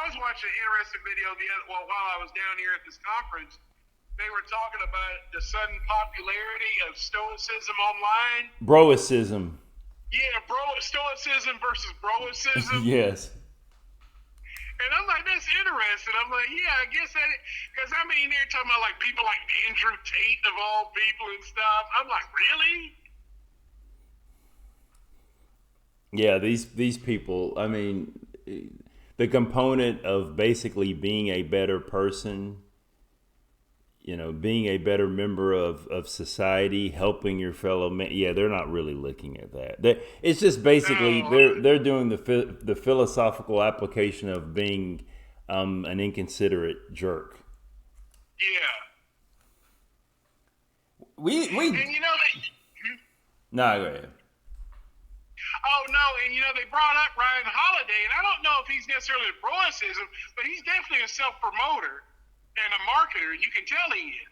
was watching an interesting video while I was down here at this conference. They were talking about the sudden popularity of Stoicism online. Broicism. Yeah, Stoicism versus Broicism. Yes. And I'm like, that's interesting. I'm like, yeah, I guess that, because I mean, they're talking about like people like Andrew Tate of all people and stuff. I'm like, really? Yeah, these people, I mean, the component of basically being a better person, being a better member of society, helping your fellow man. Yeah, they're not really looking at that. It's just basically No. they're doing the philosophical application of being an inconsiderate jerk. Yeah. We And you know they. No, go ahead. Oh no, and they brought up Ryan Holiday, and I don't know if he's necessarily a Broicism, but he's definitely a self-promoter and a marketer. You can tell he is,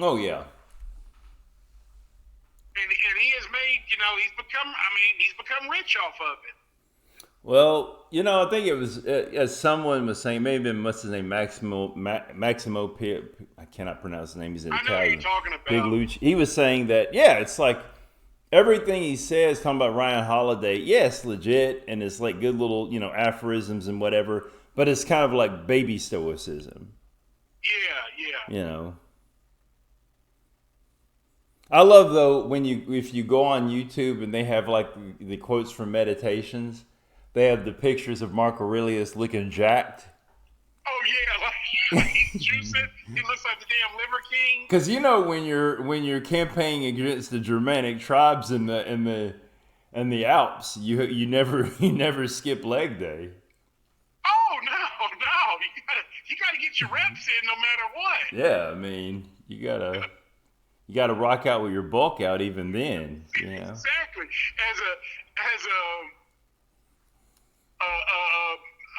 Oh yeah. And he has made, he's become rich off of it. Well, I think it was as someone was saying, maybe what's his name, Maximo I cannot pronounce his name. He's an I know who Italian. you're talking about. Big Lucci. He was saying that, yeah, it's like everything he says talking about Ryan Holiday, yes, legit, and it's like good little, aphorisms and whatever, but it's kind of like baby stoicism. Yeah. I love though if you go on YouTube and they have like the quotes from meditations, they have the pictures of Mark Aurelius looking jacked. Oh yeah, like he's juicing. He looks like the damn Liver King. Because when you're campaigning against the Germanic tribes in the Alps, you never skip leg day. Oh no, you gotta get your reps in no matter what. Yeah, I mean you gotta rock out with your bulk out even then. Exactly. As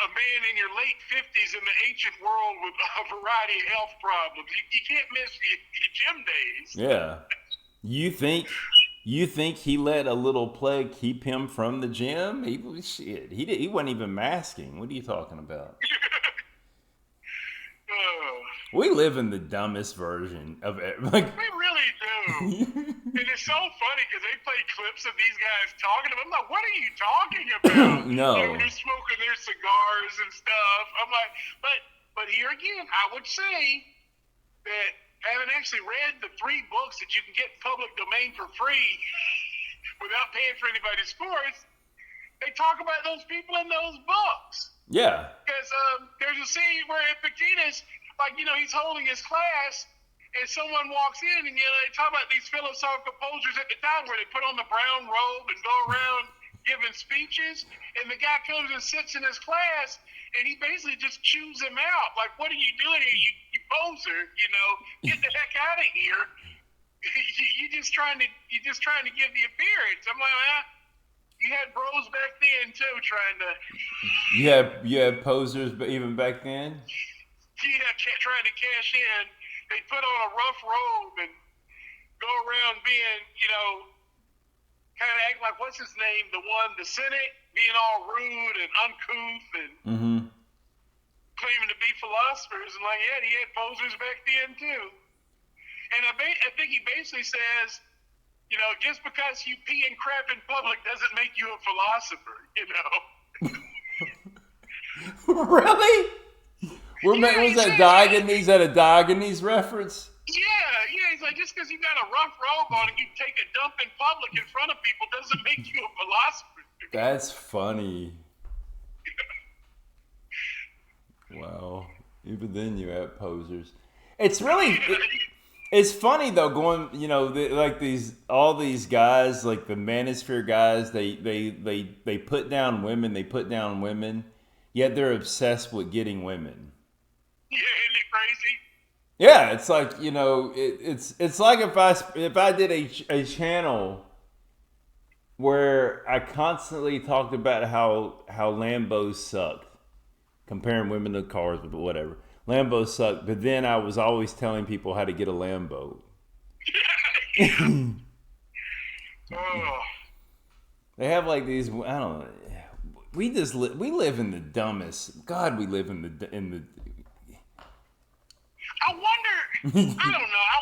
a man in your late 50s in the ancient world with a variety of health problems, you can't miss your gym days. Yeah. You think he let a little plague keep him from the gym? He wasn't even masking. What are you talking about? We live in the dumbest version of it. Like we really do. And it's so funny because they play clips of these guys talking to them. I'm like, what are you talking about? No. When they're smoking their cigars and stuff. I'm like, but here again, I would say that having actually read the 3 books that you can get public domain for free without paying for anybody's course, they talk about those people in those books. Yeah. Because there's a scene where Epictetus, he's holding his class, and someone walks in, and they talk about these philosophical posers at the time where they put on the brown robe and go around giving speeches, and the guy comes and sits in his class, and he basically just chews him out. Like, what are you doing here, you poser? Get the heck out of here. You're just trying to give the appearance. I'm like, you had bros back then too, trying to. You had posers, but even back then. Yeah, trying to cash in. They put on a rough robe and go around being, kind of act like, what's his name? The Senate, being all rude and uncouth and claiming to be philosophers. And he had posers back then too. And I think he basically says, just because you pee and crap in public doesn't make you a philosopher, Really? Was that Diogenes? Is that a Diogenes reference? Yeah. He's like, just because you got a rough robe on and you take a dump in public in front of people doesn't make you a philosopher. That's funny. Wow. Even then you have posers. It's really... It's funny though, going all these guys, like the manosphere guys, they put down women, yet they're obsessed with getting women. Yeah, isn't it crazy? Yeah, it's like it's like if I did a channel where I constantly talked about how Lambos sucked, comparing women to cars, but whatever. Lambos suck, but then I was always telling people how to get a Lambo. Oh. They have like these, I don't know. we live in the dumbest. God, we live in the. I wonder. I don't know.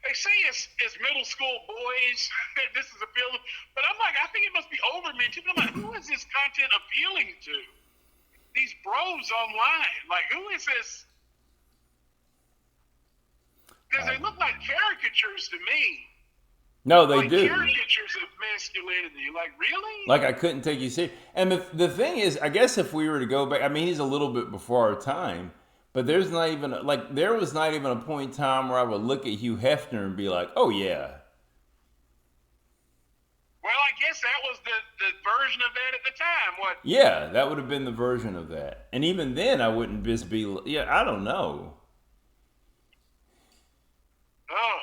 They say it's middle school boys that this is appealing, but I'm like, I think it must be older men too. But I'm like, who is this content appealing to? These bros online, like, who is this? Because they look like caricatures to me. No, they like do. Caricatures of masculinity. Like, really? Like, I couldn't take you serious. And the thing is, I guess if we were to go back, I mean, he's a little bit before our time, but there was not even a point in time where I would look at Hugh Hefner and be like, oh, yeah. Well, I guess that was the version of that at the time. What? Yeah, that would have been the version of that. And even then, I wouldn't just be, I don't know. Oh.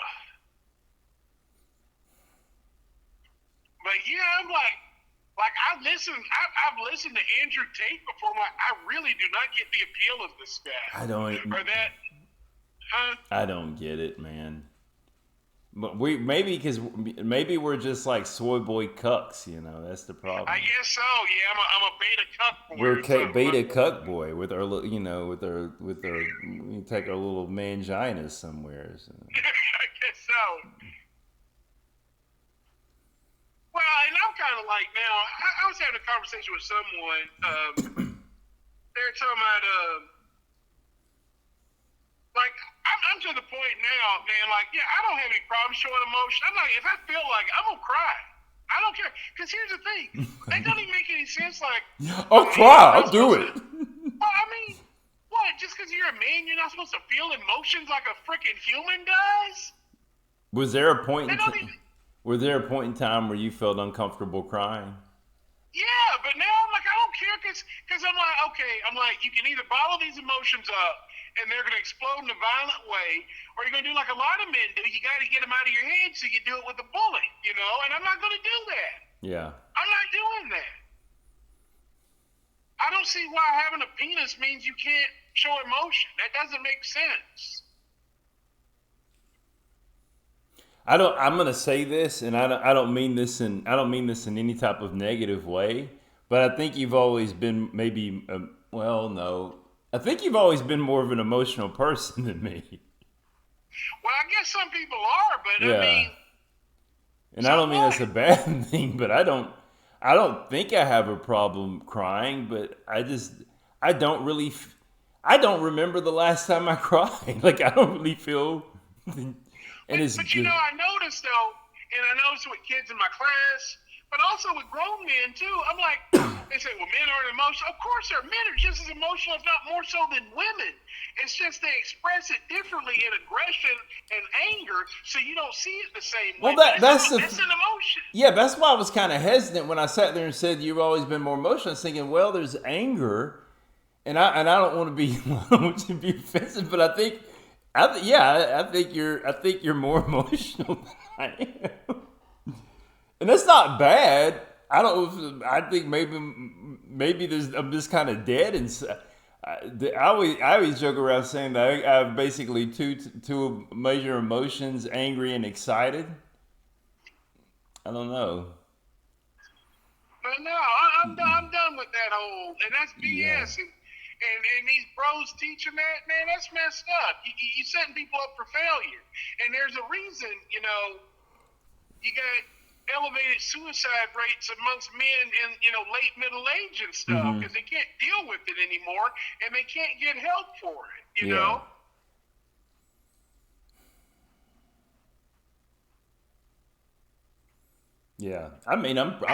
But yeah, I'm like I've listened to Andrew Tate before. I'm like, I really do not get the appeal of this guy. I don't. Or that, huh? I don't get it, man. But maybe we're just like soy boy cucks, you know. That's the problem. I guess so. Yeah, I'm a beta cuck boy. We're beta cuck boy with our, we take our little manginas somewhere. So. I guess so. Well, and I'm kind of like now. I was having a conversation with someone. They're talking about like I'm to the point now, man. Like, yeah, I don't have any problem showing emotion. I'm like, if I feel like I'm gonna cry, I don't care. Because here's the thing, that doesn't even make any sense. Like, I'll cry. I'll do it. Well, I mean, what? Just because you're a man, you're not supposed to feel emotions like a freaking human does? Was there a point in time where you felt uncomfortable crying? Yeah, but now I'm like, I don't care because I'm like, okay, you can either bottle these emotions up and they're going to explode in a violent way, or you're going to do like a lot of men do. You got to get them out of your head, so you do it with a bullet, you know, and I'm not going to do that. Yeah. I'm not doing that. I don't see why having a penis means you can't show emotion. That doesn't make sense. I'm gonna say this, and I don't mean this in any type of negative way, but I think you've always been I think you've always been more of an emotional person than me. Well, I guess some people are, but yeah. I mean, and I don't mean that's a bad thing, but I don't think I have a problem crying, but I don't remember the last time I cried. Like, I don't really feel. But you know, I noticed though, and I noticed with kids in my class, but also with grown men too. I'm like, they say, well, men aren't emotional. Of course, men are just as emotional, if not more so, than women. It's just they express it differently in aggression and anger, so you don't see it the same way. Well, that's an emotion. Yeah, that's why I was kind of hesitant when I sat there and said you've always been more emotional. I was thinking, well, there's anger, and I don't want to be offensive, but I think you're more emotional than I am, and that's not bad. I think maybe I'm just kind of dead inside. I always joke around saying that I have basically two major emotions: angry and excited. I don't know. But no, I'm done with that whole, and that's BS. Yeah. And these bros teaching that, man, that's messed up. You're setting people up for failure. And there's a reason, you know, you got elevated suicide rates amongst men in, you know, late middle age and stuff because they can't deal with it anymore and they can't get help for it, you know? Yeah. I mean, I don't know.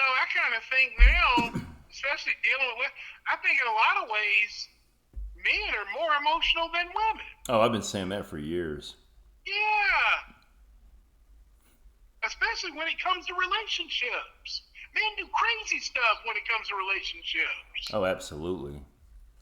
I kind of think now, especially dealing with, I think in a lot of ways, men are more emotional than women. Oh, I've been saying that for years. Yeah. Especially when it comes to relationships. Men do crazy stuff when it comes to relationships. Oh, absolutely.